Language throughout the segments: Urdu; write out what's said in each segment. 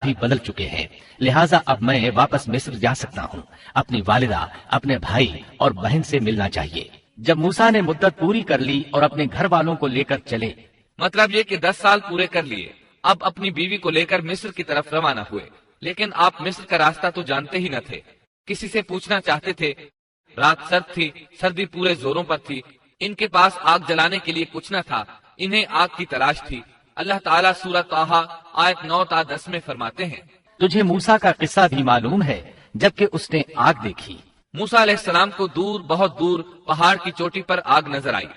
بھی بدل چکے ہیں، لہٰذا اب میں واپس مصر جا سکتا ہوں۔ اپنی والدہ، اپنے بھائی اور بہن سے ملنا چاہیے۔ جب موسیٰ نے مدت پوری کر لی اور اپنے گھر والوں کو لے کر چلے، مطلب یہ کہ 10 سال پورے کر لیے، اب اپنی بیوی کو لے کر مصر کی طرف روانہ ہوئے۔ لیکن آپ مصر کا راستہ تو جانتے ہی نہ تھے، کسی سے پوچھنا چاہتے تھے۔ رات سرد تھی، سردی پورے زوروں پر تھی، ان کے پاس آگ جلانے کے لیے کچھ نہ تھا، انہیں آگ کی تلاش تھی۔ اللہ تعالیٰ سورہ طٰہٰ آیت 9 تا 10 میں فرماتے ہیں، تجھے موسیٰ کا قصہ بھی معلوم ہے جبکہ اس نے آگ دیکھی۔ موسیٰ علیہ السلام کو دور، بہت دور پہاڑ کی چوٹی پر آگ نظر آئی،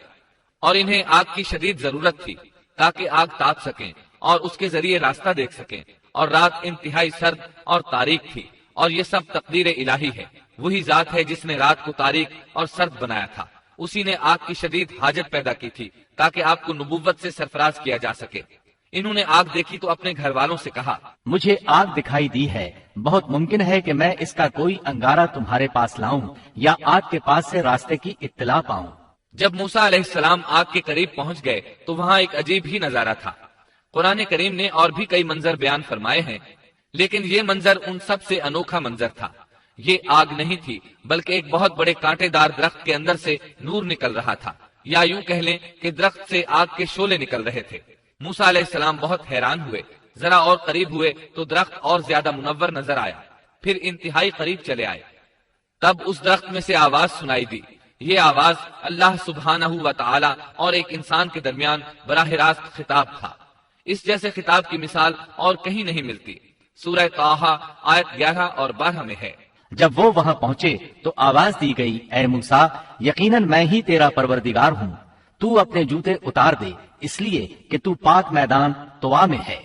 اور انہیں آگ کی شدید ضرورت تھی تاکہ آگ تاپ سکیں اور اس کے ذریعے راستہ دیکھ سکیں، اور رات انتہائی سرد اور تاریک تھی، اور یہ سب تقدیر الہی ہے۔ وہی ذات ہے جس نے رات کو تاریک اور سرد بنایا تھا، اسی نے آگ کی شدید حاجت پیدا کی تھی تاکہ آپ کو نبوت سے سرفراز کیا جا سکے۔ انہوں نے آگ دیکھی تو اپنے گھر والوں سے کہا، مجھے آگ دکھائی دی ہے، بہت ممکن ہے کہ میں اس کا کوئی انگارہ تمہارے پاس لاؤں یا آگ کے پاس سے راستے کی اطلاع پاؤں۔ جب موسیٰ علیہ السلام آگ کے قریب پہنچ گئے تو وہاں ایک عجیب ہی نظارہ تھا۔ قرآن کریم نے اور بھی کئی منظر بیان فرمائے ہیں، لیکن یہ منظر ان سب سے انوکھا منظر تھا۔ یہ آگ نہیں تھی، بلکہ ایک بہت بڑے کانٹے دار درخت کے اندر سے نور نکل رہا تھا، یا یوں کہہ لیں کہ درخت سے آگ کے شعلے نکل رہے تھے۔ موسیٰ علیہ السلام بہت حیران ہوئے، ذرا اور قریب ہوئے تو درخت اور زیادہ منور نظر آیا، پھر انتہائی قریب چلے آئے، تب اس درخت میں سے آواز سنائی دی۔ یہ آواز اللہ سبحانہ و تعالی اور ایک انسان کے درمیان براہ راست خطاب تھا۔ اس جیسے خطاب کی مثال اور کہیں نہیں ملتی۔ سورہ طٰہٰ آیت 11 اور 12 میں ہے، جب وہ وہاں پہنچے تو آواز دی گئی، اے موسیٰ، یقیناً میں ہی تیرا پروردگار ہوں، تو اپنے جوتے اتار دے، اس لیے کہ تو پاک میدان طوا میں ہے۔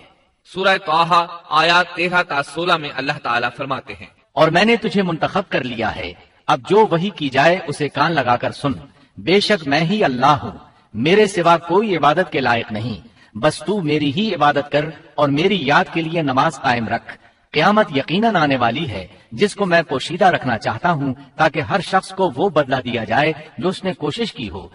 سورہ طٰہٰ آیات 13 تا 16 میں اللہ تعالیٰ فرماتے ہیں، اور میں نے تجھے منتخب کر لیا ہے، اب جو وحی کی جائے اسے کان لگا کر سن، بے شک میں ہی اللہ ہوں، میرے سوا کوئی عبادت کے لائق نہیں، بس تو میری ہی عبادت کر اور میری یاد کے لیے نماز قائم رکھ۔ قیامت یقیناً آنے والی ہے جس کو میں پوشیدہ رکھنا چاہتا ہوں تاکہ ہر شخص کو وہ بدلہ دیا جائے جو اس نے کوشش کی ہو،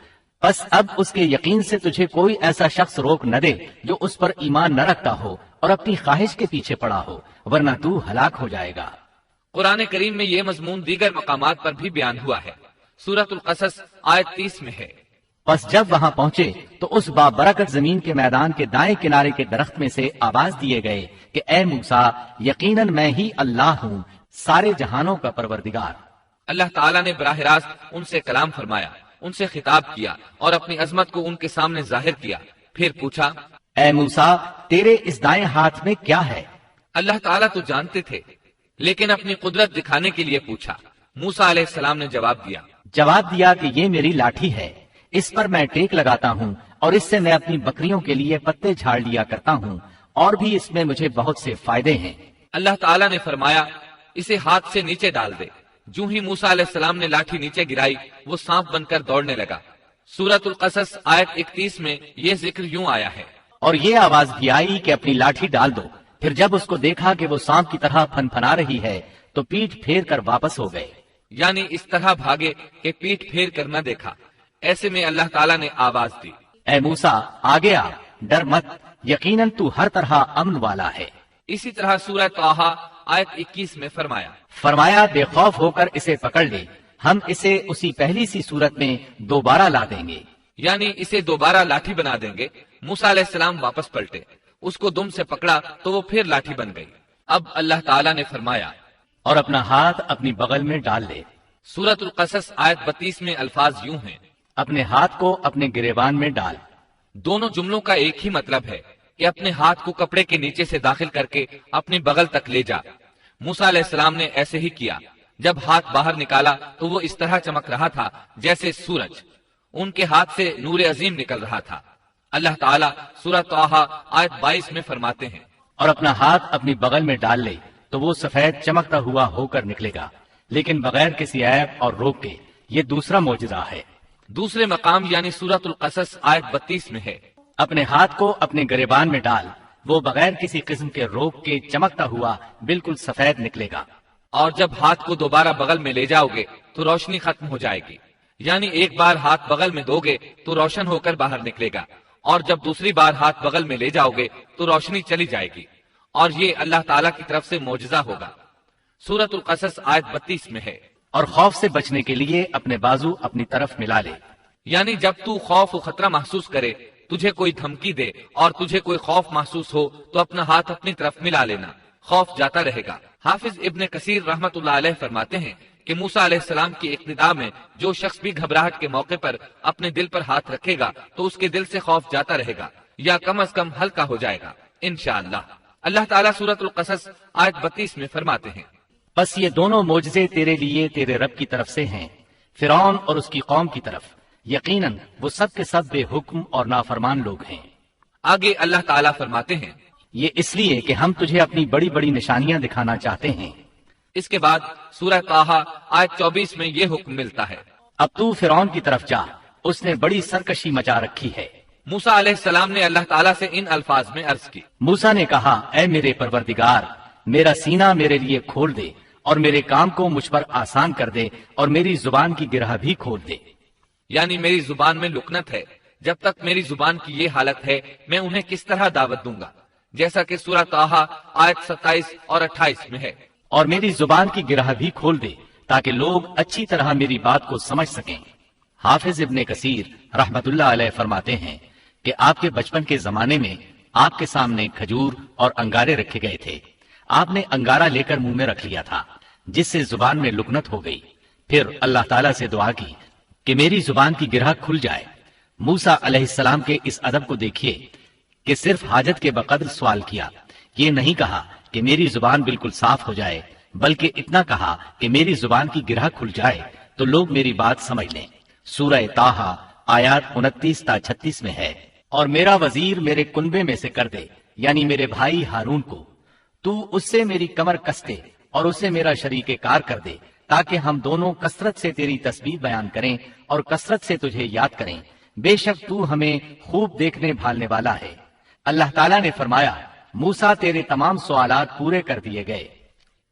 بس اب اس کے یقین سے تجھے کوئی ایسا شخص روک نہ دے جو اس پر ایمان نہ رکھتا ہو اور اپنی خواہش کے پیچھے پڑا ہو، ورنہ تو ہلاک ہو جائے گا۔ قرآن کریم میں یہ مضمون دیگر مقامات پر بھی بیان ہوا ہے۔ سورۃ القصص آیت 30 میں ہے، بس جب وہاں پہنچے تو اس بابرکت زمین کے میدان کے دائیں کنارے کے درخت میں سے آواز دیے گئے کہ اے موسیٰ، یقیناً میں ہی اللہ ہوں، سارے جہانوں کا پروردگار۔ اللہ تعالیٰ نے براہ راست ان سے کلام فرمایا، ان سے خطاب کیا اور اپنی عظمت کو ان کے سامنے ظاہر کیا۔ پھر پوچھا، اے موسیٰ، تیرے اس دائیں ہاتھ میں کیا ہے؟ اللہ تعالیٰ تو جانتے تھے، لیکن اپنی قدرت دکھانے کے لیے پوچھا۔ موسیٰ علیہ السلام نے جواب دیا کہ یہ میری لاٹھی ہے، اس پر میں ٹیک لگاتا ہوں اور اس سے میں اپنی بکریوں کے لیے پتے جھاڑ لیا کرتا ہوں، اور بھی اس میں مجھے بہت سے فائدے ہیں۔ اللہ تعالیٰ نے فرمایا، اسے ہاتھ سے نیچے ڈال دے۔ جو ہی موسیٰ علیہ السلام نے لاٹھی نیچے گرائی، وہ سانپ بن کر دوڑنے لگا۔ سورۃ القصص آیت 31 میں یہ ذکر یوں آیا ہے، اور یہ آواز بھی آئی کہ اپنی لاٹھی ڈال دو۔ پھر جب اس کو دیکھا کہ وہ سانپ کی طرح پھن پھنا رہی ہے تو پیٹ پھیر کر واپس ہو گئے، یعنی اس طرح بھاگے کہ پیٹ پھیر کر نہ دیکھا۔ ایسے میں اللہ تعالیٰ نے آواز دی، اے موسیٰ، آگے آ، ڈر مت، یقیناً تو ہر طرح امن والا ہے۔ اسی طرح سورہ طٰہٰ آیت 21 میں فرمایا بے خوف ہو کر اسے پکڑ لے، ہم اسے اسی پہلی سی صورت میں دوبارہ لا دیں گے، یعنی اسے دوبارہ لاٹھی بنا دیں گے۔ موسیٰ علیہ السلام واپس پلٹے، اس کو دم سے پکڑا تو وہ پھر لاٹھی بن گئی۔ اب اللہ تعالیٰ نے فرمایا، اور اپنا ہاتھ اپنی بغل میں ڈال لے۔ سورۃ القصص آیت 32 میں الفاظ یوں ہیں، اپنے ہاتھ کو اپنے گریبان میں ڈال۔ دونوں جملوں کا ایک ہی مطلب ہے کہ اپنے ہاتھ کو کپڑے کے نیچے سے داخل کر کے اپنی بغل تک لے جا۔ موسیٰ علیہ السلام نے ایسے ہی کیا۔ جب ہاتھ باہر نکالا تو وہ اس طرح چمک رہا تھا جیسے سورج، ان کے ہاتھ سے نور عظیم نکل رہا تھا۔ اللہ تعالیٰ سورہ طٰہٰ آیت 22 میں فرماتے ہیں، اور اپنا ہاتھ اپنی بغل میں ڈال لے تو وہ سفید چمکتا ہوا ہو کر نکلے گا، لیکن بغیر کسی عیب اور روک کے۔ یہ دوسرا معجزہ ہے۔ دوسرے مقام یعنی سورۃ القصص آیت 32 میں ہے، اپنے ہاتھ کو اپنے گریبان میں ڈال، وہ بغیر کسی قسم کے روک کے چمکتا ہوا بالکل سفید نکلے گا۔ اور جب ہاتھ کو دوبارہ بغل میں لے جاؤ گے تو روشنی ختم ہو جائے گی، یعنی ایک بار ہاتھ بغل میں دو گے تو روشن ہو کر باہر نکلے گا، اور جب دوسری بار ہاتھ بغل میں لے جاؤ گے تو روشنی چلی جائے گی۔ اور یہ اللہ تعالیٰ کی طرف سے معجزہ ہوگا۔ سورۃ القصص آیت 32 میں ہے، اور خوف سے بچنے کے لیے اپنے بازو اپنی طرف ملا لے۔ یعنی جب تو خوف و خطرہ محسوس کرے، تجھے کوئی دھمکی دے اور تجھے کوئی خوف محسوس ہو تو اپنا ہاتھ اپنی طرف ملا لینا، خوف جاتا رہے گا۔ حافظ ابن کثیر رحمت اللہ علیہ فرماتے ہیں کہ موسیٰ علیہ السلام کی اقتداء میں جو شخص بھی گھبراہٹ کے موقع پر اپنے دل پر ہاتھ رکھے گا تو اس کے دل سے خوف جاتا رہے گا یا کم از کم ہلکا ہو جائے گا انشاءاللہ۔ اللہ تعالیٰ سورۃ القصص آیت 32 میں فرماتے ہیں، بس یہ دونوں معجزے تیرے لیے تیرے رب کی طرف سے ہیں، فرعون اور اس کی قوم کی طرف، یقیناً وہ سب کے سب بے حکم اور نافرمان لوگ ہیں۔ آگے اللہ تعالیٰ فرماتے ہیں، یہ اس لیے کہ ہم تجھے اپنی بڑی بڑی نشانیاں دکھانا چاہتے ہیں۔ اس کے بعد سورہ طٰہٰ آیت 24 میں یہ حکم ملتا ہے، اب تو فرعون کی طرف جا، اس نے بڑی سرکشی مچا رکھی ہے۔ موسیٰ علیہ السلام نے اللہ تعالیٰ سے ان الفاظ میں عرض کی، موسیٰ نے کہا، اے میرے پروردگار، میرا سینہ میرے لیے کھول دے اور میرے کام کو مجھ پر آسان کر دے اور میری زبان کی گرہ بھی کھول دے۔ یعنی میری زبان میں لکنت ہے، جب تک میری زبان کی یہ حالت ہے میں انہیں کس طرح دعوت دوں گا، جیسا کہ سورہ طٰہٰ آیت 27 اور 28 میں ہے، اور میری زبان کی گرہ بھی کھول دے تاکہ لوگ اچھی طرح میری بات کو سمجھ سکیں۔ حافظ ابن کثیر رحمت اللہ علیہ فرماتے ہیں کہ آپ کے بچپن کے زمانے میں آپ کے سامنے کھجور اور انگارے رکھے گئے تھے، آپ نے انگارہ لے کر منہ میں رکھ لیا تھا جس سے زبان میں لکنت ہو گئی، پھر اللہ تعالیٰ سے دعا کی کہ میری زبان کی گرہ کھل جائے۔ موسیٰ علیہ السلام کے اس ادب کو دیکھیے کہ صرف حاجت کے بقدر سوال کیا، یہ نہیں کہا کہ میری زبان بالکل صاف ہو جائے، بلکہ اتنا کہا کہ میری زبان کی گرہ کھل جائے تو لوگ میری بات سمجھ لیں۔ سورہ طٰہٰ آیات 29 تا 36 میں ہے، اور میرا وزیر میرے کنبے میں سے کر دے، یعنی میرے بھائی ہارون کو، تو اس سے میری کمر کس دے اور اسے میرا شریک کار کر دے، تاکہ ہم دونوں کثرت سے تیری تسبیح بیان کریں اور کثرت سے تجھے یاد کریں، بے شک تو ہمیں خوب دیکھنے بھالنے والا ہے۔ اللہ تعالیٰ نے فرمایا، موسیٰ تیرے تمام سوالات پورے کر دیے گئے۔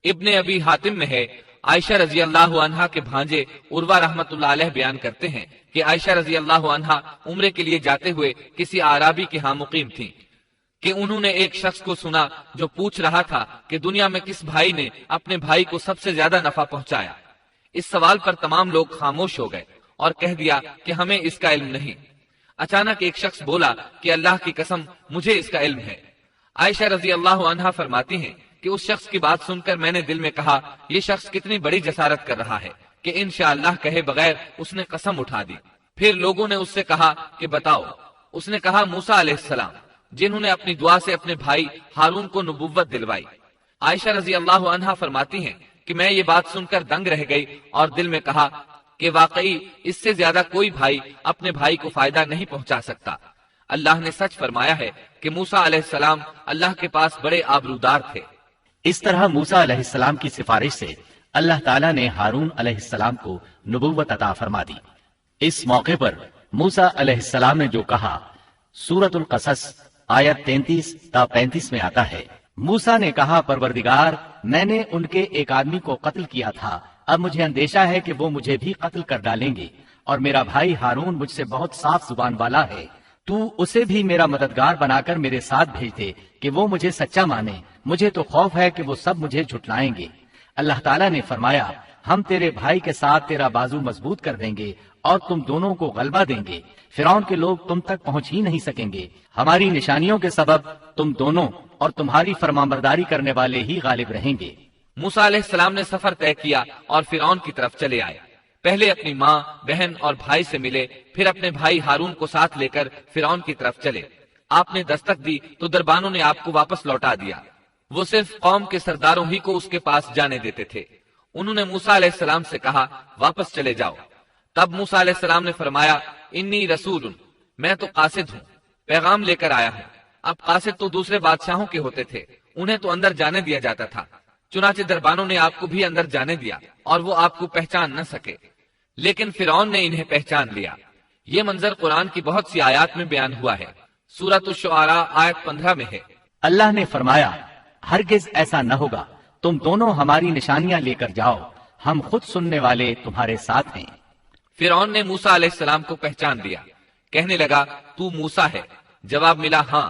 ابن ابی حاتم میں ہے، عائشہ رضی اللہ عنہا کے بھانجے عروہ رحمت اللہ علیہ بیان کرتے ہیں کہ عائشہ رضی اللہ عنہا عمرے کے لیے جاتے ہوئے کسی اعرابی کے ہاں مقیم تھیں کہ انہوں نے ایک شخص کو سنا جو پوچھ رہا تھا کہ دنیا میں کس بھائی نے اپنے بھائی کو سب سے زیادہ نفع پہنچایا۔ اس سوال پر تمام لوگ خاموش ہو گئے اور کہہ دیا کہ ہمیں اس کا علم نہیں۔ اچانک ایک شخص بولا کہ اللہ کی قسم مجھے اس کا علم ہے۔ عائشہ رضی اللہ عنہا فرماتی ہیں کہ اس شخص کی بات سن کر میں نے دل میں کہا، یہ شخص کتنی بڑی جسارت کر رہا ہے کہ انشاءاللہ کہے بغیر اس نے قسم اٹھا دی۔ پھر لوگوں نے اس سے کہا کہ بتاؤ۔ اس نے کہا، موسیٰ علیہ السلام، جنہوں نے اپنی دعا سے اپنے بھائی ہارون کو نبوت دلوائی۔ عائشہ رضی اللہ عنہا فرماتی ہیں کہ میں یہ بات سن کر دنگ رہ گئی اور دل میں کہا کہ واقعی اس سے زیادہ کوئی بھائی اپنے بھائی کو فائدہ نہیں پہنچا سکتا۔ اللہ نے سچ فرمایا ہے کہ موسیٰ علیہ السلام اللہ کے پاس بڑے آبرودار تھے۔ اس طرح موسیٰ علیہ السلام کی سفارش سے اللہ تعالیٰ نے ہارون علیہ السلام کو نبوت عطا فرما دی۔ اس موقع پر موسیٰ علیہ السلام نے جو کہا سورۃ القصص آیت 33 تا 35 میں آتا ہے، موسیٰ نے کہا، پروردگار، میں نے ان کے ایک آدمی کو قتل کیا تھا، اب مجھے اندیشہ ہے کہ وہ مجھے بھی قتل کر ڈالیں گے، اور میرا بھائی ہارون مجھ سے بہت صاف زبان والا ہے، تو اسے بھی میرا مددگار بنا کر میرے ساتھ بھیج دے کہ وہ مجھے سچا مانے، مجھے تو خوف ہے کہ وہ سب مجھے جھٹلائیں گے۔ اللہ تعالیٰ نے فرمایا، ہم تیرے بھائی کے ساتھ تیرا بازو مضبوط کر دیں گے اور تم دونوں کو غلبہ دیں گے، فرعون کے لوگ تم تک پہنچ ہی نہیں سکیں گے، ہماری نشانیوں کے سبب تم دونوں اور تمہاری فرمانبرداری کرنے والے ہی غالب رہیں گے۔ موسیٰ علیہ السلام نے سفر طے کیا اور فرعون کی طرف چلے آئے۔ پہلے اپنی ماں، بہن اور بھائی سے ملے، پھر اپنے بھائی ہارون کو ساتھ لے کر فرعون کی طرف چلے۔ آپ نے دستک دی تو دربانوں نے آپ کو واپس لوٹا دیا۔ وہ صرف قوم کے سرداروں ہی کو اس کے پاس جانے دیتے تھے۔ انہوں نے موسیٰ علیہ السلام سے کہا، واپس چلے جاؤ۔ تب موسیٰ علیہ السلام نے فرمایا، انی رسول، میں تو قاصد ہوں، پیغام لے کر آیا ہوں۔ اب قاصد تو دوسرے بادشاہوں کے ہوتے تھے، انہیں تو اندر جانے دیا جاتا تھا، چنانچہ دربانوں نے آپ کو بھی اندر جانے دیا اور وہ آپ کو پہچان نہ سکے، لیکن فرعون نے انہیں پہچان لیا۔ یہ منظر قرآن کی بہت سی آیات میں بیان ہوا ہے۔ سورۃ الشعراء آیت 15 میں ہے، اللہ نے فرمایا، ہرگز ایسا نہ ہوگا، تم دونوں ہماری نشانیاں لے کر جاؤ، ہم خود سننے والے تمہارے ساتھ ہیں۔ فرعون نے موسیٰ علیہ السلام کو پہچان لیا، کہنے لگا، تو موسیٰ ہے؟ جواب ملا، ہاں۔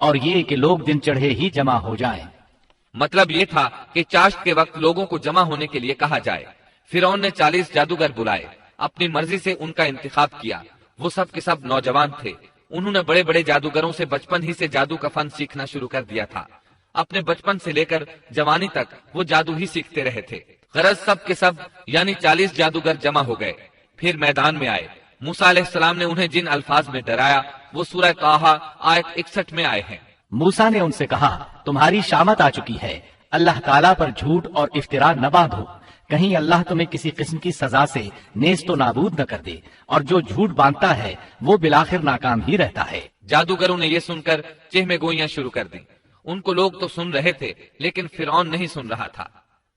اور یہ کہ لوگ دن چڑھے ہی جمع ہو جائیں۔ مطلب یہ تھا کہ چاشت کے وقت لوگوں کو جمع ہونے کے لیے کہا جائے۔ فرعون نے 40 جادوگر بلائے، اپنی مرضی سے ان کا انتخاب کیا۔ وہ سب کے سب نوجوان تھے۔ انہوں نے بڑے بڑے جادوگروں سے بچپن ہی سے جادو کا فن سیکھنا شروع کر دیا تھا۔ اپنے بچپن سے لے کر جوانی تک وہ جادو ہی سیکھتے رہے تھے۔ غرض سب کے سب یعنی 40 جادوگر جمع ہو گئے، پھر میدان میں آئے۔ موسیٰ علیہ السلام نے انہیں جن الفاظ میں ڈرایا وہ سورہ طٰہٰ آیت 61 میں آئے ہیں۔ موسیٰ نے ان سے کہا، تمہاری شامت آ چکی ہے، اللہ تعالیٰ پر جھوٹ اور افتراء نہ باندھو، کہیں اللہ تمہیں کسی قسم کی سزا سے نیست و نابود نہ کر دے، اور جو جھوٹ باندھتا ہے وہ بالآخر ناکام ہی رہتا ہے۔ جادوگروں نے یہ سن کر چہمے گوئیاں شروع کر دیں۔ ان کو لوگ تو سن رہے تھے لیکن فرعون نہیں سن رہا تھا۔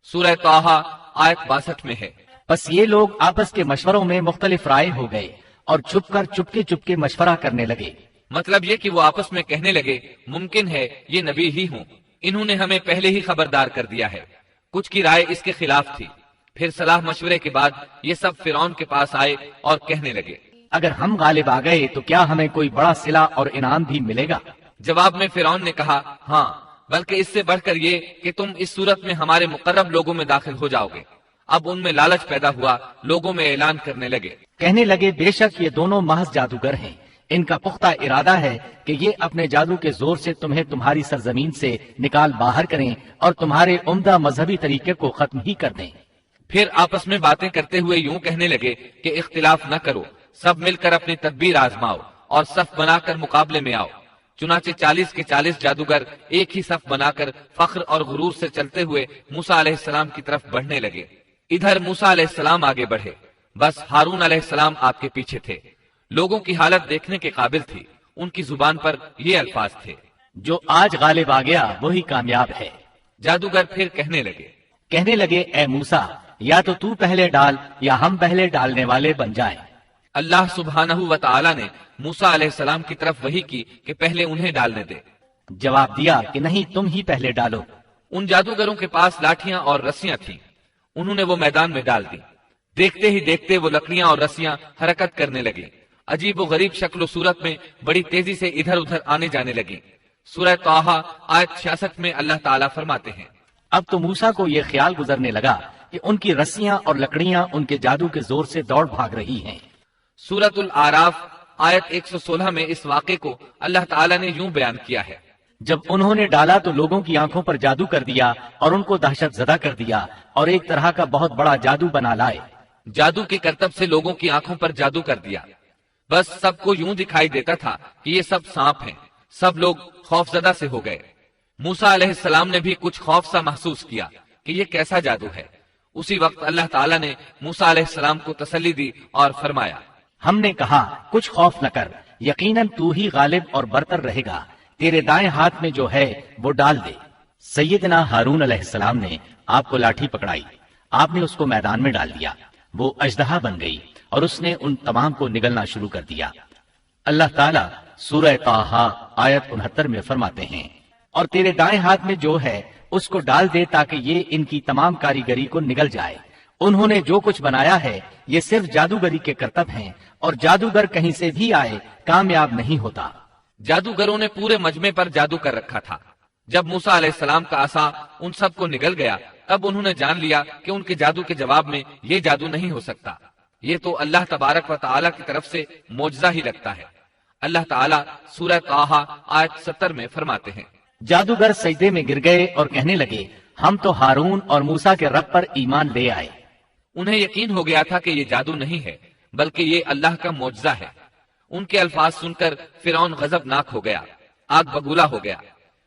سورہ طٰہٰ آیت 62 میں ہے۔ بس یہ لوگ آپس کے مشوروں میں مختلف رائے ہو گئے اور چپ کے مشورہ کرنے لگے۔ مطلب یہ کہ وہ آپس میں کہنے لگے، ممکن ہے یہ نبی ہی ہوں، انہوں نے ہمیں پہلے ہی خبردار کر دیا ہے۔ کچھ کی رائے اس کے خلاف تھی۔ پھر صلاح مشورے کے بعد یہ سب فرعون کے پاس آئے اور کہنے لگے، اگر ہم غالب آ گئے تو کیا ہمیں کوئی بڑا صلہ اور انعام بھی ملے گا؟ جواب میں فرعون نے کہا، ہاں، بلکہ اس سے بڑھ کر یہ کہ تم اس صورت میں ہمارے مقرب لوگوں میں داخل ہو جاؤ گے۔ اب ان میں لالچ پیدا ہوا، لوگوں میں اعلان کرنے لگے، کہنے لگے، بے شک یہ دونوں محض جادوگر ہیں، ان کا پختہ ارادہ ہے کہ یہ اپنے جادو کے زور سے تمہیں تمہاری سرزمین سے نکال باہر کریں اور تمہارے عمدہ مذہبی طریقے کو ختم ہی کر دیں۔ پھر آپس میں باتیں کرتے ہوئے یوں کہنے لگے کہ اختلاف نہ کرو، سب مل کر اپنی تدبیر آزماؤ اور صف بنا کر مقابلے میں آؤ۔ چنانچہ 40 کے 40 جادوگر ایک ہی صف بنا کر فخر اور غرور سے چلتے ہوئے موسیٰ علیہ السلام کی طرف بڑھنے لگے۔ ادھر موسیٰ علیہ السلام آگے بڑھے، بس ہارون علیہ السلام آپ کے پیچھے تھے۔ لوگوں کی حالت دیکھنے کے قابل تھی۔ ان کی زبان پر یہ الفاظ تھے، جو آج غالب آ گیا وہی کامیاب ہے۔ جادوگر پھر کہنے لگے، اے موسیٰ، یا تو پہلے ڈال یا ہم پہلے ڈالنے والے بن جائیں۔ اللہ سبحانہ و تعالی نے موسیٰ علیہ السلام کی طرف وحی کی کہ پہلے انہیں ڈالنے دے۔ جواب دیا کہ نہیں، تم ہی پہلے ڈالو۔ ان جادوگروں کے پاس لاٹھیاں اور رسیاں تھیں، انہوں نے وہ میدان میں ڈال دی۔ دیکھتے ہی دیکھتے وہ لکڑیاں اور رسیاں حرکت کرنے لگی، عجیب و غریب شکل و صورت میں بڑی تیزی سے ادھر ادھر آنے جانے لگی۔ سورہ طٰہٰ آیت 66 میں اللہ تعالیٰ فرماتے ہیں، اب تو موسیٰ کو یہ خیال گزرنے لگا کہ ان کی رسیاں اور لکڑیاں ان کے جادو کے زور سے دوڑ بھاگ رہی ہیں۔ سورۃ الاعراف آیت 116 میں اس واقعے کو اللہ تعالیٰ نے یوں بیان کیا ہے، جب انہوں نے ڈالا تو لوگوں کی آنکھوں پر جادو کر دیا اور ان کو دہشت زدہ کر دیا اور ایک طرح کا بہت بڑا جادو بنا لائے۔ جادو کے کرتب سے لوگوں کی آنکھوں پر جادو کر دیا، بس سب کو یوں دکھائی دیتا تھا کہ یہ سب سانپ ہیں۔ سب لوگ خوف زدہ سے ہو گئے۔ موسیٰ علیہ السلام نے بھی کچھ خوف سا محسوس کیا کہ یہ کیسا جادو ہے۔ اسی وقت اللہ تعالیٰ نے موسیٰ علیہ السلام کو تسلی دی اور فرمایا، ہم نے کہا کچھ خوف نہ کر، یقیناً تو ہی غالب اور برتر رہے گا، تیرے دائیں ہاتھ میں جو ہے وہ ڈال دے۔ سیدنا ہارون علیہ السلام نے آپ کو لاٹھی پکڑائی، آپ نے اس کو میدان میں ڈال دیا، وہ اژدہا بن گئی اور اس نے ان تمام کو نگلنا شروع کر دیا۔ اللہ تعالیٰ سورہ طٰہٰ آیت 69 میں فرماتے ہیں، اور تیرے دائیں ہاتھ میں جو ہے اس کو ڈال دے تاکہ یہ ان کی تمام کاریگری کو نگل جائے۔ انہوں نے جو کچھ بنایا ہے یہ صرف جادوگری کے کرتب ہیں، اور جادوگر کہیں سے بھی آئے کامیاب نہیں ہوتا۔ جادوگروں نے پورے مجمع پر جادو کر رکھا تھا۔ جب موسیٰ علیہ السلام کا عصا ان سب کو نگل گیا تب انہوں نے جان لیا کہ ان کے جادو کے جواب میں یہ جادو نہیں ہو سکتا، یہ تو اللہ تبارک و تعالی کی طرف سے معجزہ ہی لگتا ہے۔ اللہ تعالیٰ سورہ طٰہٰ آیت 70 میں فرماتے ہیں، جادوگر سجدے میں گر گئے اور کہنے لگے، ہم تو ہارون اور موسیٰ کے رب پر ایمان لے آئے۔ انہیں یقین ہو گیا تھا کہ یہ جادو نہیں ہے بلکہ یہ اللہ کا معجزہ ہے۔ ان کے الفاظ سن کر فرعون غضبناک ہو گیا، آگ بگولا ہو گیا،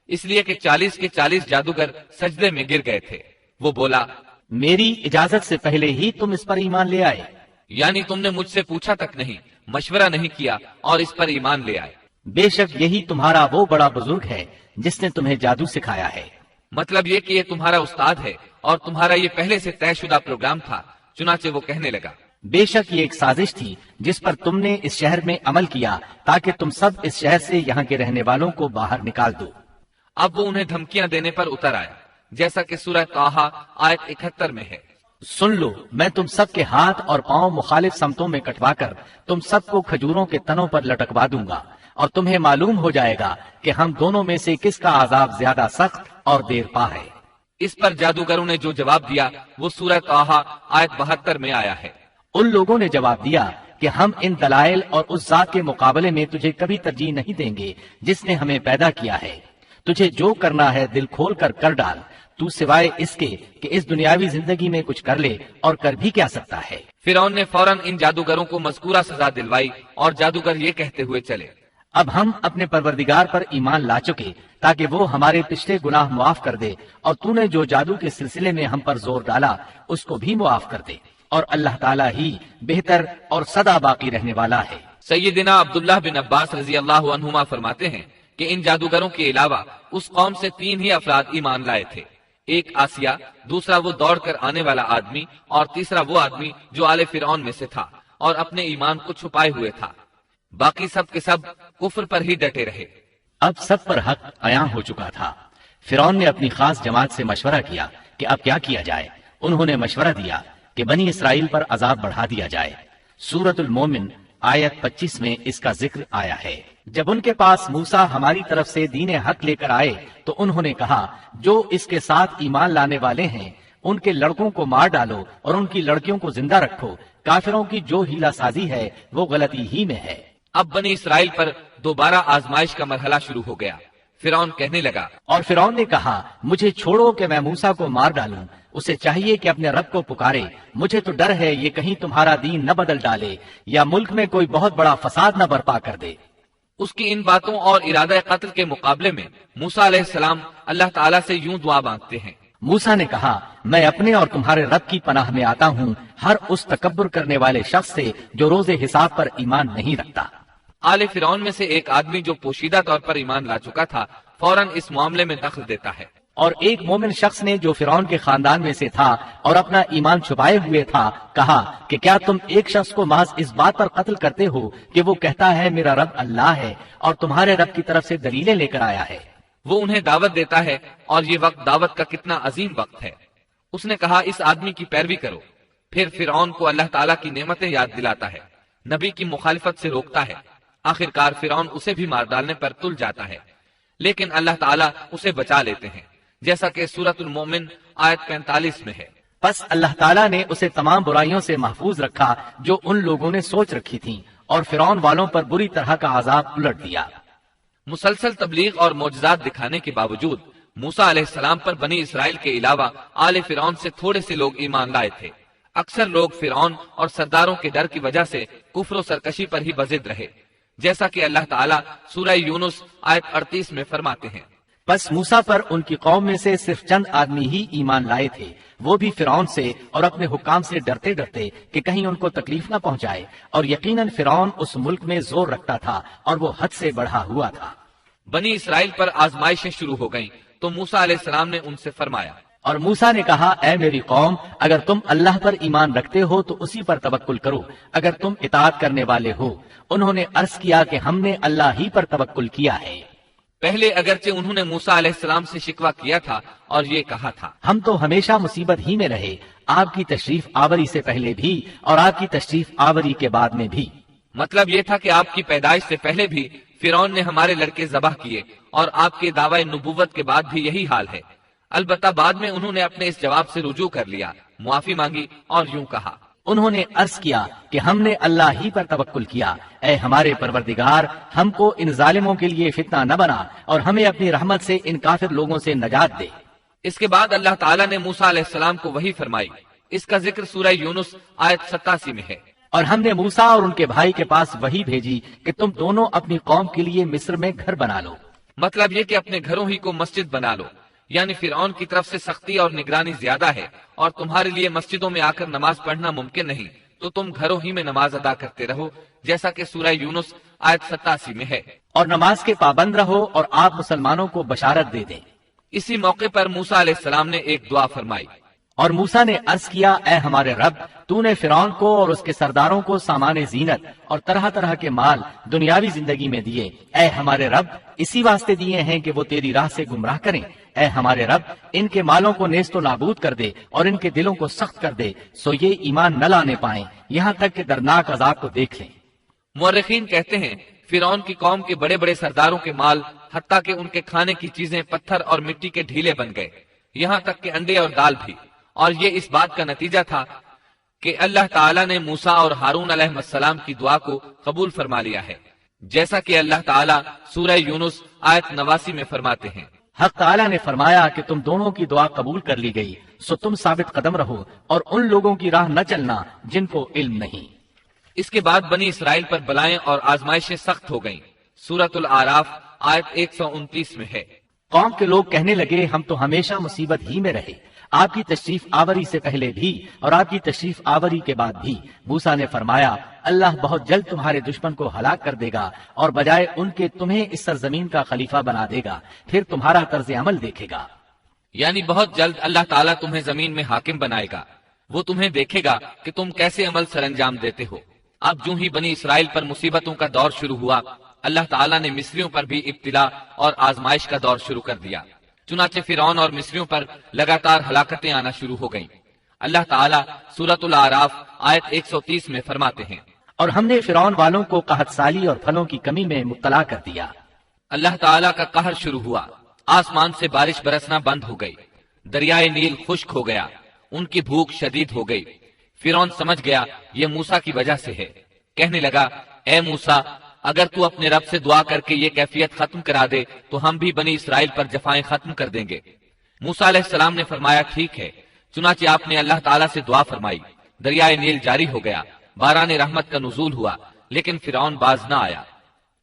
اس لیے کہ 40 کے 40 جادوگر سجدے میں گر گئے تھے۔ وہ بولا، میری اجازت سے پہلے ہی تم اس پر ایمان لے آئے؟ یعنی تم نے مجھ سے پوچھا تک نہیں، مشورہ نہیں کیا اور اس پر ایمان لے آئے۔ بے شک یہی تمہارا وہ بڑا بزرگ ہے جس نے تمہیں جادو سکھایا ہے۔ مطلب یہ کہ یہ تمہارا استاد ہے اور تمہارا یہ پہلے سے طے شدہ پروگرام تھا۔ چنانچہ وہ کہنے لگا، بے شک یہ ایک سازش تھی جس پر تم نے اس شہر میں عمل کیا تاکہ تم سب اس شہر سے یہاں کے رہنے والوں کو باہر نکال دو۔ اب وہ انہیں دھمکیاں دینے پر اتر آیا، جیسا کہ سورہ طٰہٰ آیت 71 میں ہے، سن لو، میں تم سب کے ہاتھ اور پاؤں مخالف سمتوں میں کٹوا کر تم سب کو کھجوروں کے تنوں پر لٹکوا دوں گا۔ اور تمہیں معلوم ہو جائے گا کہ ہم دونوں میں سے کس کا عذاب زیادہ سخت اور دیر پا ہے۔ اس پر جادوگروں نے جو جواب دیا وہ سورہ طٰہٰ آیت 72 میں آیا ہے۔ ان لوگوں نے جواب دیا کہ ہم ان دلائل اور اس ذات کے مقابلے میں تجھے کبھی ترجیح نہیں دیں گے جس نے ہمیں پیدا کیا ہے۔ تجھے جو کرنا ہے دل کھول کر ڈال، تو سوائے اس کے کہ اس دنیاوی زندگی میں کچھ کر لے، اور کر بھی کیا سکتا ہے۔ فرعون نے فوراً ان جادوگروں کو مذکورہ سزا دلوائی اور جادوگر یہ کہتے ہوئے چلے، اب ہم اپنے پروردگار پر ایمان لا چکے تاکہ وہ ہمارے پچھلے گناہ معاف کر دے، اور تو نے جو جادو کے سلسلے میں ہم پر زور ڈالا اس کو بھی معاف کر دے، اور اللہ تعالیٰ ہی بہتر اور سدا باقی رہنے والا ہے۔ سیدنا عبداللہ بن عباس رضی اللہ عنہما فرماتے ہیں کہ ان جادوگروں کے علاوہ اس قوم سے 3 ہی افراد ایمان لائے تھے، ایک آسیہ، دوسرا وہ دوڑ کر آنے والا آدمی، اور تیسرا وہ آدمی جو آل فرعون میں سے تھا اور اپنے ایمان کو چھپائے ہوئے تھا۔ باقی سب کے سب کفر پر ہی ڈٹے رہے۔ اب سب پر حق عیاں ہو چکا تھا۔ فرعون نے اپنی خاص جماعت سے مشورہ کیا کہ اب کیا کیا جائے۔ انہوں نے مشورہ دیا کہ بنی اسرائیل پر عذاب بڑھا دیا جائے۔ سورۃ المومن آیت 25 میں اس کا ذکر آیا ہے۔ جب ان کے پاس موسیٰ ہماری طرف سے دین حق لے کر آئے تو انہوں نے کہا، جو اس کے ساتھ ایمان لانے والے ہیں ان کے لڑکوں کو مار ڈالو اور ان کی لڑکیوں کو زندہ رکھو، کافروں کی جو ہیلا سازی ہے وہ غلطی ہی میں ہے۔ اب بنی اسرائیل پر دوبارہ آزمائش کا مرحلہ شروع ہو گیا۔ فرعون کہنے لگا، اور فرعون نے کہا، مجھے چھوڑو کہ میں موسیٰ کو مار ڈالوں، اسے چاہیے کہ اپنے رب کو پکارے، مجھے تو ڈر ہے یہ کہیں تمہارا دین نہ بدل ڈالے یا ملک میں کوئی بہت بڑا فساد نہ برپا کر دے۔ اس کی ان باتوں اور ارادہ قتل کے مقابلے میں موسیٰ علیہ السلام اللہ تعالیٰ سے یوں دعا مانگتے ہیں، موسیٰ نے کہا، میں اپنے اور تمہارے رب کی پناہ میں آتا ہوں ہر اس تکبر کرنے والے شخص سے جو روز حساب پر ایمان نہیں رکھتا۔ آل فرعون میں سے ایک آدمی جو پوشیدہ طور پر ایمان لا چکا تھا فوراً اس معاملے میں دخل دیتا ہے، اور ایک مومن شخص نے جو فرعون کے خاندان میں سے تھا اور اپنا ایمان چھپائے ہوئے تھا کہا کہ کیا تم ایک شخص کو محض اس بات پر قتل کرتے ہو کہ وہ کہتا ہے میرا رب اللہ ہے اور تمہارے رب کی طرف سے دلیلیں لے کر آیا ہے۔ وہ انہیں دعوت دیتا ہے، اور یہ وقت دعوت کا کتنا عظیم وقت ہے۔ اس نے کہا، اس آدمی کی پیروی کرو۔ پھر فرعون کو اللہ تعالیٰ کی نعمتیں یاد دلاتا ہے، نبی کی مخالفت سے روکتا ہے۔ آخرکار فرعون اسے بھی مار ڈالنے پر تل جاتا ہے، لیکن اللہ تعالیٰ اسے بچا لیتے ہیں، جیسا کہ سورۃ المومن آیت 45 میں ہے۔ پس اللہ تعالیٰ نے اسے تمام برائیوں سے محفوظ رکھا جو ان لوگوں نے سوچ رکھی تھیں، اور فرعون والوں پر بری طرح کا عذاب الٹ دیا۔ مسلسل تبلیغ اور معجزات دکھانے کے باوجود موسیٰ علیہ السلام پر بنی اسرائیل کے علاوہ آل فرعون سے تھوڑے سے لوگ ایمان لائے تھے۔ اکثر لوگ فرعون اور سرداروں کے ڈر کی وجہ سے کفر و سرکشی پر ہی بضد رہے، جیسا کہ اللہ تعالیٰ سورہ یونس آیت 38 میں فرماتے ہیں، پس موسیٰ پر ان کی قوم میں سے صرف چند آدمی ہی ایمان لائے تھے، وہ بھی فرعون سے اور اپنے حکام سے ڈرتے ڈرتے کہ کہیں ان کو تکلیف نہ پہنچائے، اور یقیناً فرعون اس ملک میں زور رکھتا تھا اور وہ حد سے بڑھا ہوا تھا۔ بنی اسرائیل پر آزمائشیں شروع ہو گئیں تو موسیٰ علیہ السلام نے ان سے فرمایا، اور موسیٰ نے کہا، اے میری قوم، اگر تم اللہ پر ایمان رکھتے ہو تو اسی پر توکل کرو، اگر تم اطاعت کرنے والے ہو۔ انہوں نے عرض کیا کہ ہم نے اللہ ہی پر توکل کیا ہے۔ پہلے اگرچہ انہوں نے موسیٰ علیہ السلام سے شکوہ کیا تھا اور یہ کہا تھا، ہم تو ہمیشہ مصیبت ہی میں رہے، آپ کی تشریف آوری سے پہلے بھی اور آپ کی تشریف آوری کے بعد میں بھی۔ مطلب یہ تھا کہ آپ کی پیدائش سے پہلے بھی فرعون نے ہمارے لڑکے ذبح کیے، اور آپ کے دعوی نبوت کے بعد بھی یہی حال ہے۔ البتہ بعد میں انہوں نے اپنے اس جواب سے رجوع کر لیا، معافی مانگی اور یوں کہا، انہوں نے عرض کیا کہ ہم نے اللہ ہی پر توکل کیا، اے ہمارے پروردگار، ہم کو ان ظالموں کے لیے فتنہ نہ بنا اور ہمیں اپنی رحمت سے ان کافر لوگوں سے نجات دے۔ اس کے بعد اللہ تعالیٰ نے موسیٰ علیہ السلام کو وحی فرمائی۔ اس کا ذکر سورہ یونس آیت 87 میں ہے، اور ہم نے موسیٰ اور ان کے بھائی کے پاس وحی بھیجی کہ تم دونوں اپنی قوم کے لیے مصر میں گھر بنا لو۔ مطلب یہ کہ اپنے گھروں ہی کو مسجد بنا لو، یعنی فرعون کی طرف سے سختی اور نگرانی زیادہ ہے اور تمہارے لیے مسجدوں میں آ کر نماز پڑھنا ممکن نہیں، تو تم گھروں ہی میں نماز ادا کرتے رہو، جیسا کہ سورہ یونس آیت 87 میں ہے، اور نماز کے پابند رہو اور آپ مسلمانوں کو بشارت دے دیں۔ اسی موقع پر موسیٰ علیہ السلام نے ایک دعا فرمائی، اور موسیٰ نے عرض کیا، اے ہمارے رب، تو نے فرعون کو اور اس کے سرداروں کو سامان زینت اور طرح طرح کے مال دنیاوی زندگی میں دیے، اے ہمارے رب اسی واسطے دیے ہیں کہ وہ تیری راہ سے گمراہ کریں، اے ہمارے رب ان کے مالوں کو نیست و نابود کر دے اور ان کے دلوں کو سخت کر دے سو یہ ایمان نہ لانے پائیں یہاں تک کہ دردناک عذاب کو دیکھ لیں۔ مورخین کہتے ہیں فرعون کی قوم کے بڑے بڑے سرداروں کے مال، حتیٰ کہ ان کے کھانے کی چیزیں پتھر اور مٹی کے ڈھیلے بن گئے، یہاں تک کہ انڈے اور دال بھی۔ اور یہ اس بات کا نتیجہ تھا کہ اللہ تعالیٰ نے موسیٰ اور ہارون علیہ السلام کی دعا کو قبول فرما لیا ہے، جیسا کہ اللہ تعالیٰ سورہ یونس آیت 89 میں فرماتے ہیں۔ حق تعالیٰ نے فرمایا کہ تم دونوں کی دعا قبول کر لی گئی، سو تم ثابت قدم رہو اور ان لوگوں کی راہ نہ چلنا جن کو علم نہیں۔ اس کے بعد بنی اسرائیل پر بلائیں اور آزمائشیں سخت ہو گئیں۔ سورۃ الاعراف آیت 129 میں ہے۔ قوم کے لوگ کہنے لگے ہم تو ہمیشہ مصیبت ہی میں رہے، آپ کی تشریف آوری سے پہلے بھی اور آپ کی تشریف آوری کے بعد بھی۔ موسیٰ نے فرمایا اللہ بہت جلد تمہارے دشمن کو ہلاک کر دے گا اور بجائے ان کے تمہیں اس سرزمین کا خلیفہ بنا دے گا، پھر تمہارا طرز عمل دیکھے گا۔ یعنی بہت جلد اللہ تعالیٰ تمہیں زمین میں حاکم بنائے گا، وہ تمہیں دیکھے گا کہ تم کیسے عمل سر انجام دیتے ہو۔ اب جو ہی بنی اسرائیل پر مصیبتوں کا دور شروع ہوا، اللہ تعالیٰ نے مصریوں پر بھی ابتلا اور آزمائش کا دور شروع کر دیا۔ چنانچہ فرعون اور مصریوں پر لگاتار ہلاکتیں آنا شروع ہو گئیں۔ اللہ تعالیٰ سورۃ الاعراف آیت 130 میں فرماتے ہیں، اور ہم نے فرعون والوں کو قحط سالی اور پھلوں کی کمی میں مبتلا کر دیا۔ اللہ تعالیٰ کا قہر شروع ہوا، آسمان سے بارش برسنا بند ہو گئی، دریائے نیل خشک ہو گیا، ان کی بھوک شدید ہو گئی۔ فرعون سمجھ گیا یہ موسیٰ کی وجہ سے ہے، کہنے لگا اے موسیٰ اگر تو اپنے رب سے دعا کر کے یہ کیفیت ختم کرا دے تو ہم بھی بنی اسرائیل پر جفائیں ختم کر دیں گے۔ موسیٰ علیہ السلام نے فرمایا ٹھیک ہے۔ چنانچہ آپ نے اللہ تعالیٰ سے دعا فرمائی، دریائے نیل جاری ہو گیا، باران رحمت کا نزول ہوا، لیکن فرعون باز نہ آیا۔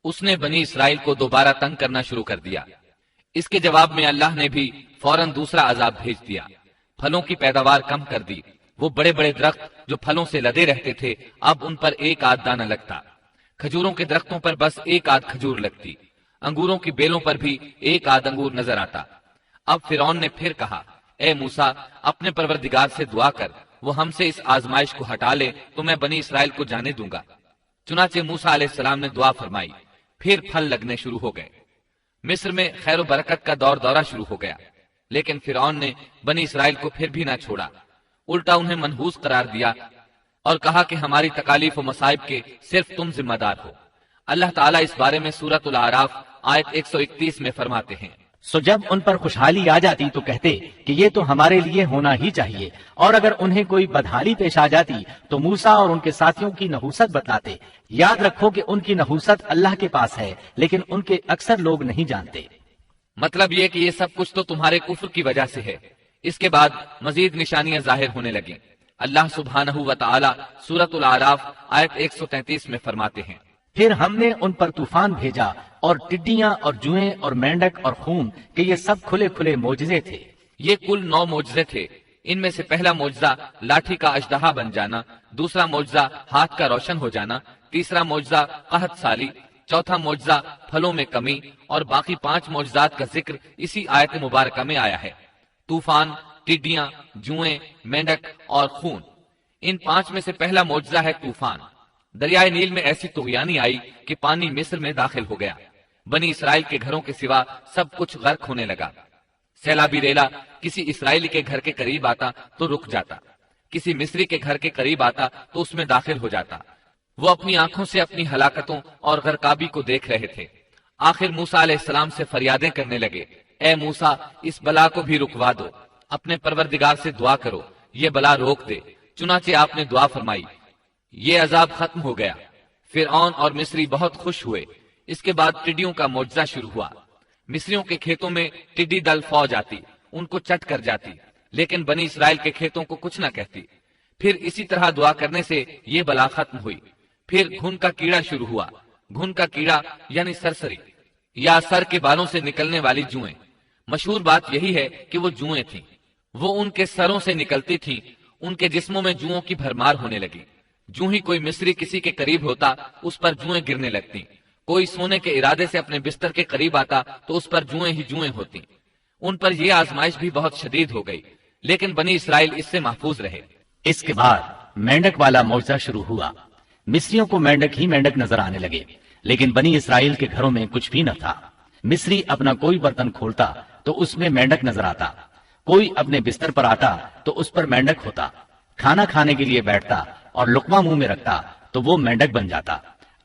اس نے بنی اسرائیل کو دوبارہ تنگ کرنا شروع کر دیا۔ اس کے جواب میں اللہ نے بھی فوراً دوسرا عذاب بھیج دیا، پھلوں کی پیداوار کم کر دی۔ وہ بڑے بڑے درخت جو پھلوں سے لدے رہتے تھے اب ان پر ایک آدھ دانہ لگتا، کھجوروں کے درختوں پر بس ایک آدھ کھجور لگتی، انگوروں کی بیلوں پر بھی ایک آدھ انگور نظر آتا۔ اب فرعون نے پھر کہا اے موسیٰ اپنے پروردگار سے دعا کر، وہ ہم سے اس آزمائش کو ہٹا لے تو میں بنی اسرائیل کو جانے دوں گا۔ چنانچہ موسیٰ علیہ السلام نے دعا فرمائی، پھر پھل لگنے شروع ہو گئے۔ مصر میں خیر و برکت کا دورہ شروع ہو گیا، لیکن فرعون نے بنی اسرائیل کو پھر بھی نہ چھوڑا، الٹا انہیں منحوس قرار دیا اور کہا کہ ہماری تکالیف و مصائب کے صرف تم ذمہ دار ہو۔ اللہ تعالیٰ اس بارے میں سورۃ الاعراف آیت 131 میں فرماتے ہیں، سو جب ان پر خوشحالی آ جاتی تو کہتے کہ یہ تو ہمارے لیے ہونا ہی چاہیے، اور اگر انہیں کوئی بدحالی پیش آ جاتی تو موسیٰ اور ان کے ساتھیوں کی نحوست بتلاتے۔ یاد رکھو کہ ان کی نحوست اللہ کے پاس ہے، لیکن ان کے اکثر لوگ نہیں جانتے۔ مطلب یہ کہ یہ سب کچھ تو تمہارے کفر کی وجہ سے ہے۔ اس کے بعد مزید نشانیاں ظاہر ہونے لگیں۔ اللہ سبحانہ و تعالی سورۃ الاعراف آیت 133 میں فرماتے ہیں، پھر ہم نے ان پر طوفان بھیجا اور ٹڈیاں اور جوئیں اور مینڈک اور خون کہ یہ سب کھلے کھلے معجزے تھے۔ یہ کل 9 معجزے تھے۔ ان میں سے پہلا معجزہ لاٹھی کا اژدہا بن جانا، دوسرا معجزہ ہاتھ کا روشن ہو جانا، تیسرا معجزہ قحط سالی، چوتھا معجزہ پھلوں میں کمی، اور باقی 5 معجزات کا ذکر اسی آیت مبارکہ میں آیا ہے۔ طوفان، ٹڈیاں، جوئیں، مینڈک اور خون۔ ان 5 میں سے پہلا معجزہ ہے طوفان۔ دریائے نیل میں ایسی طغیانی آئی کہ پانی مصر میں داخل ہو گیا، بنی اسرائیل کے گھروں کے سوا سب کچھ غرق ہونے لگا۔ سیلابی ریلا کسی اسرائیلی کے گھر کے قریب آتا تو رک جاتا، کسی مصری کے گھر کے قریب آتا تو اس میں داخل ہو جاتا۔ وہ اپنی آنکھوں سے اپنی ہلاکتوں اور غرقابی کو دیکھ رہے تھے۔ آخر موسیٰ علیہ السلام سے فریادیں کرنے لگے، اے موسیٰ اس بلا کو بھی رکوا دو، اپنے پروردگار سے دعا کرو یہ بلا روک دے۔ چنانچہ آپ نے دعا فرمائی، یہ عذاب ختم ہو گیا۔ فرعون اور مصری بہت خوش ہوئے۔ اس کے بعد ٹڈیوں کا معجزہ شروع ہوا۔ مصریوں کے کھیتوں میں ٹڈی دل فوج آتی، ان کو چٹ کر جاتی، لیکن بنی اسرائیل کے کھیتوں کو کچھ نہ کہتی۔ پھر اسی طرح دعا کرنے سے یہ بلا ختم ہوئی۔ پھر گھن کا کیڑا شروع ہوا۔ گھن کا کیڑا یعنی سرسری یا سر کے بالوں سے نکلنے والی جوئیں۔ مشہور بات یہی ہے کہ وہ جوئیں تھیں، وہ ان کے سروں سے نکلتی تھیں۔ ان کے جسموں میں جوؤں کی بھرمار ہونے لگی۔ جو ہی کوئی مصری کسی کے قریب ہوتا اس پر جوئیں گرنے لگتی۔ کوئی سونے کے ارادے سے اپنے بستر کے قریب آتا تو اس پر جوئیں ہی جوئیں ہوتی۔ ان پر یہ آزمائش بھی بہت شدید ہو گئی، لیکن بنی اسرائیل اس سے محفوظ رہے۔ اس کے بعد مینڈک والا معجزہ شروع ہوا۔ مصریوں کو مینڈک ہی مینڈک نظر آنے لگے، لیکن بنی اسرائیل کے گھروں میں کچھ بھی نہ تھا۔ مصری اپنا کوئی برتن کھولتا تو اس میں مینڈک نظر آتا، کوئی اپنے بستر پر آتا تو اس پر مینڈک ہوتا، کھانا کھانے کے لیے بیٹھتا اور لقمہ منہ میں رکھتا تو وہ مینڈک بن جاتا۔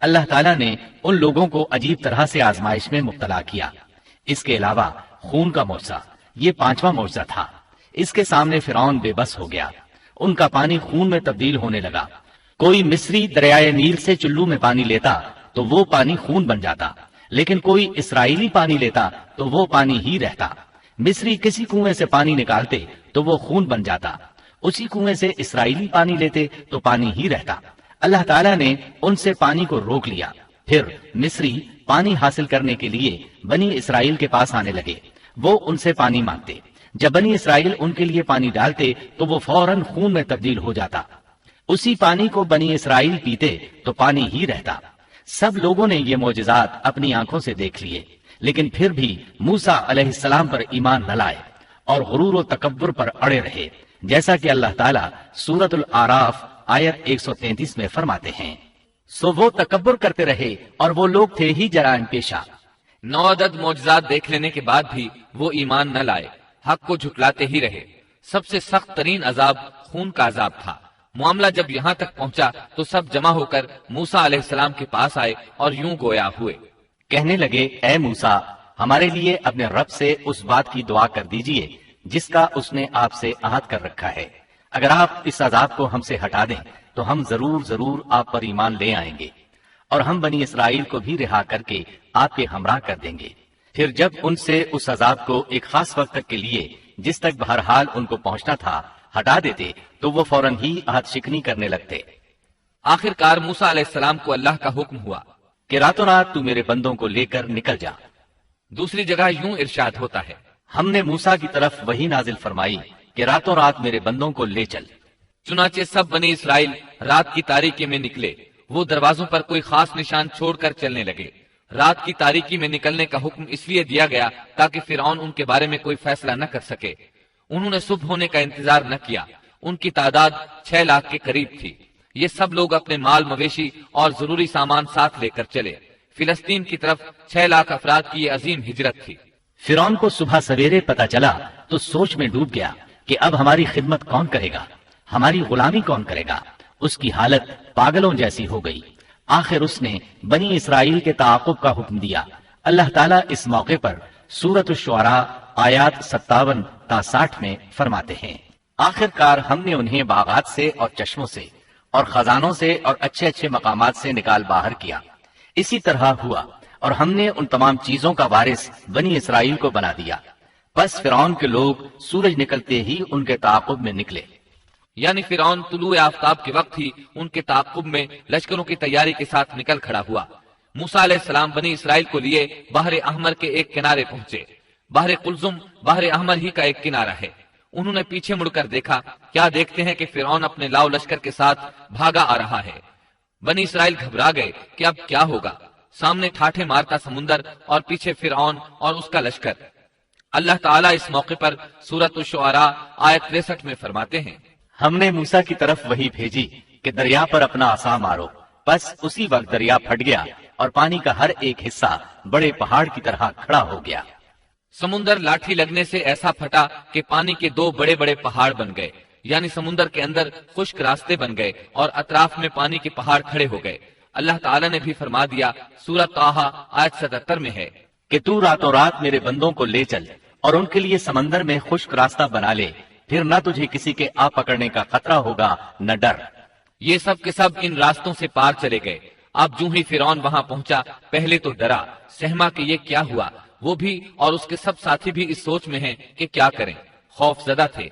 اللہ تعالیٰ نے ان لوگوں کو عجیب طرح سے آزمائش میں مبتلا کیا۔ اس کے علاوہ خون کا معجزہ، یہ 5واں معجزہ تھا۔ اس کے سامنے فرعون بے بس ہو گیا، ان کا پانی خون میں تبدیل ہونے لگا۔ کوئی مصری دریائے نیل سے چلو میں پانی لیتا تو وہ پانی خون بن جاتا، لیکن کوئی اسرائیلی پانی لیتا تو وہ پانی ہی رہتا۔ مصری کسی کنویں سے پانی نکالتے تو وہ خون بن جاتا، اسی کنویں سے اسرائیلی پانی لیتے تو پانی ہی رہتا۔ اللہ تعالیٰ نے ان سے پانی کو روک لیا، پھر مصری پانی حاصل کرنے کے لیے بنی اسرائیل کے پاس آنے لگے، وہ ان سے پانی مانگتے۔ جب بنی اسرائیل ان کے لیے پانی ڈالتے تو وہ فوراً خون میں تبدیل ہو جاتا، اسی پانی کو بنی اسرائیل پیتے تو پانی ہی رہتا۔ سب لوگوں نے یہ معجزات اپنی آنکھوں سے دیکھ لیے، لیکن پھر بھی موسیٰ علیہ السلام پر ایمان نہ لائے اور غرور و تکبر پر اڑے رہے، جیسا کہ اللہ تعالیٰ سورۃ الاعراف آیت 133 میں فرماتے ہیں، سو وہ تکبر کرتے رہے اور وہ لوگ تھے ہی جرائم پیشہ۔ 9 عدد معجزات دیکھ لینے کے بعد بھی وہ ایمان نہ لائے، حق کو جھٹلاتے ہی رہے۔ سب سے سخت ترین عذاب خون کا عذاب تھا۔ معاملہ جب یہاں تک پہنچا تو سب جمع ہو کر موسیٰ علیہ السلام کے پاس آئے اور یوں گویا ہوئے، کہنے لگے، اے موسیٰ، ہمارے لیے اپنے رب سے اس بات کی دعا کر دیجئے جس کا اس نے آپ سے عہد کر رکھا ہے۔ اگر آپ اس عذاب کو ہم سے ہٹا دیں تو ہم ضرور آپ پر ایمان لے آئیں گے، اور ہم بنی اسرائیل کو بھی رہا کر کے آپ کے ہمراہ کر دیں گے۔ پھر جب ان سے اس عذاب کو ایک خاص وقت تک کے لیے، جس تک بہرحال ان کو پہنچنا تھا، ہٹا دیتے تو وہ فوراً ہی عہد شکنی کرنے لگتے۔ آخر کار موسیٰ علیہ السلام کو اللہ کا حکم ہوا کہ راتوں رات تو میرے بندوں کو لے کر نکل جا۔ دوسری جگہ یوں ارشاد ہوتا ہے، ہم نے موسیٰ کی طرف وہی نازل فرمائی کہ راتوں رات میرے بندوں کو لے چل۔ چنانچہ سب بنی اسرائیل رات کی تاریکی میں نکلے، وہ دروازوں پر کوئی خاص نشان چھوڑ کر چلنے لگے۔ رات کی تاریکی میں نکلنے کا حکم اس لیے دیا گیا تاکہ فرعون ان کے بارے میں کوئی فیصلہ نہ کر سکے۔ انہوں نے صبح ہونے کا انتظار نہ کیا۔ ان کی تعداد 6 لاکھ کے قریب تھی۔ یہ سب لوگ اپنے مال مویشی اور ضروری سامان ساتھ لے کر چلے۔ فلسطین کی طرف 6 لاکھ افراد کی یہ عظیم ہجرت تھی۔ فرعون کو صبح سویرے پتا چلا تو سوچ میں ڈوب گیا کہ اب ہماری خدمت کون کرے گا، ہماری غلامی کون کرے گا۔ اس کی حالت پاگلوں جیسی ہو گئی۔ آخر اس نے بنی اسرائیل کے تعاقب کا حکم دیا۔ اللہ تعالیٰ اس موقع پر سورۃ الشعراء آیات 57 تا 60 میں فرماتے ہیں، آخر کار ہم نے انہیں باغات سے اور چشموں سے اور خزانوں سے اور اچھے اچھے مقامات سے نکال باہر کیا۔ اسی طرح ہوا، اور ہم نے ان تمام چیزوں کا وارث بنی اسرائیل کو بنا دیا۔ بس فرعون کے لوگ سورج نکلتے ہی ان کے تعاقب میں نکلے، یعنی فرعون طلوع آفتاب کے وقت ہی ان کے تعاقب میں لشکروں کی تیاری کے ساتھ نکل کھڑا ہوا۔ موسیٰ علیہ السلام بنی اسرائیل کو لیے بحر احمر کے ایک کنارے پہنچے۔ بحر قلزم بحر احمر ہی کا ایک کنارہ ہے۔ انہوں نے پیچھے مڑ کر دیکھا، کیا دیکھتے ہیں کہ فرعون اپنے لاؤ لشکر کے ساتھ بھاگا آ رہا ہے۔ بنی اسرائیل گھبرا گئے کہ اب کیا ہوگا۔ سامنے ٹھاٹھے مارتا سمندر اور پیچھے فرعون اور اس کا لشکر۔ اللہ تعالیٰ اس موقع پر سورۃ الشعراء آیت 63 میں فرماتے ہیں، ہم نے موسیٰ کی طرف وہی بھیجی کہ دریا پر اپنا عصا مارو، بس اسی وقت دریا پھٹ گیا اور پانی کا ہر ایک حصہ بڑے پہاڑ کی طرح کھڑا ہو گیا۔ سمندر لاٹھی لگنے سے ایسا پھٹا کہ پانی کے 2 بڑے بڑے پہاڑ بن گئے، یعنی سمندر کے اندر خشک راستے بن گئے اور اطراف میں پانی کے پہاڑ کھڑے ہو گئے۔ اللہ تعالیٰ نے بھی فرما دیا، سورۃ طٰہٰ آیت 77 میں ہے کہ تو راتوں رات میرے بندوں کو لے چل اور ان کے لیے سمندر میں خشک راستہ بنا لے، پھر نہ تجھے کسی کے آ پکڑنے کا خطرہ ہوگا نہ ڈر۔ یہ سب کے سب ان راستوں سے پار چلے گئے۔ اب جو ہی فرعون وہاں پہنچا، پہلے تو ڈرا، سہما کہ یہ کیا ہوا۔ وہ بھی اور اس کے سب ساتھی بھی اس سوچ میں ہیں کہ کیا کریں، خوف زدہ تھے۔